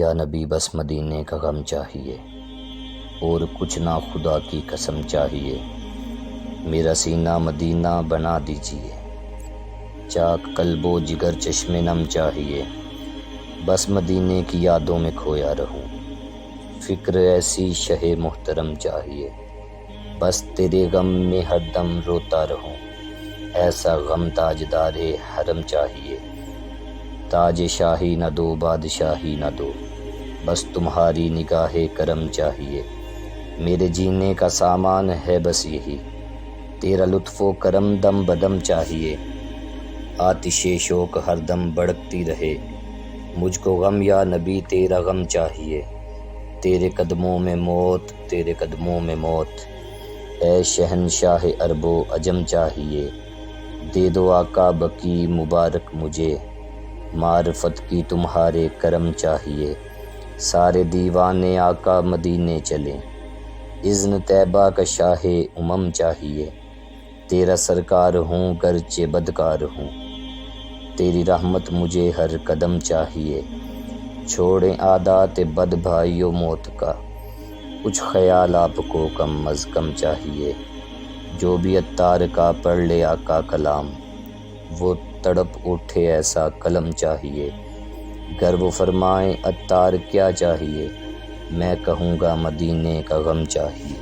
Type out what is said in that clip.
یا نبی بس مدینے کا غم چاہیے، اور کچھ نہ خدا کی قسم چاہیے، میرا سینہ مدینہ بنا دیجیے، چاک قلب و جگر چشم نم چاہیے، بس مدینے کی یادوں میں کھویا رہوں، فکر ایسی شہ محترم چاہیے، بس تیرے غم میں ہر دم روتا رہوں، ایسا غم تاجدار حرم چاہیے، تاج شاہی نہ دو بادشاہی نہ دو، بس تمہاری نگاہ کرم چاہیے، میرے جینے کا سامان ہے بس یہی، تیرا لطف و کرم دم بدم چاہیے، آتش شوق ہر دم بڑھتی رہے، مجھ کو غم یا نبی تیرا غم چاہیے، تیرے قدموں میں موت تیرے قدموں میں موت، اے شہنشاہ عرب و عجم چاہیے، دے دو آقا بقی مبارک مجھے، معرفت کی تمہارے کرم چاہیے، سارے دیوانے آقا مدینے چلیں، اذن طیبہ کا شاہ امم چاہیے، تیرا سرکار ہوں گرچہ بدکار ہوں، تیری رحمت مجھے ہر قدم چاہیے، چھوڑیں عادات بد بھائیو موت کا، کچھ خیال آپ کو کم از کم چاہیے، جو بھی عطار کا پڑھ لے آقا کلام، وہ تڑپ اٹھے ایسا قلم چاہیے، گر وہ فرمائیں عطار کیا چاہیے، میں کہوں گا مدینے کا غم چاہیے۔